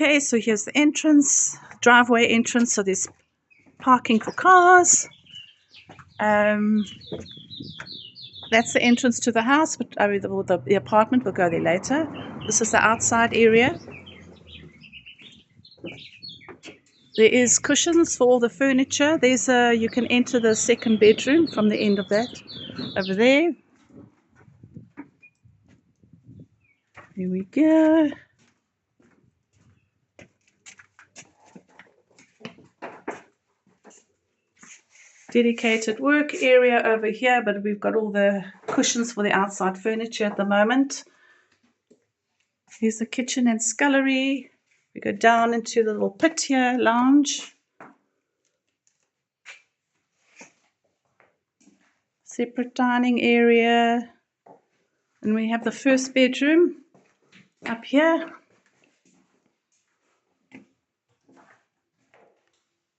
Okay, so here's the entrance, driveway entrance. So there's parking for cars. That's the entrance to the house, but the apartment, we'll go there later. This is the outside area. There is cushions for all the furniture. You can enter the second bedroom from the end of that over there. Here we go. Dedicated work area over here, but we've got all the cushions for the outside furniture at the moment. Here's the kitchen and scullery. We go down into the little patio lounge. Separate dining area. And we have the first bedroom up here.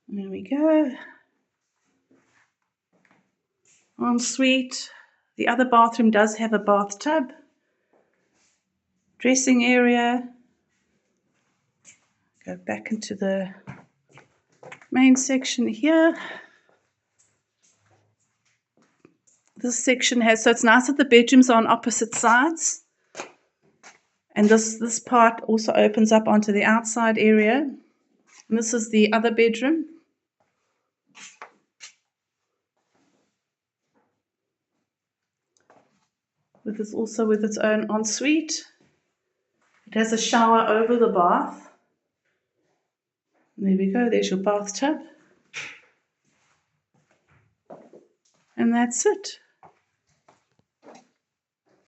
There we go. Ensuite. The other bathroom does have a bathtub. Dressing area. Go back into the main section here. This section has, so it's nice that the bedrooms are on opposite sides. And this part also opens up onto the outside area. And this is the other bedroom. With its own ensuite. It has a shower over the bath. There we go, there's your bathtub. And that's it.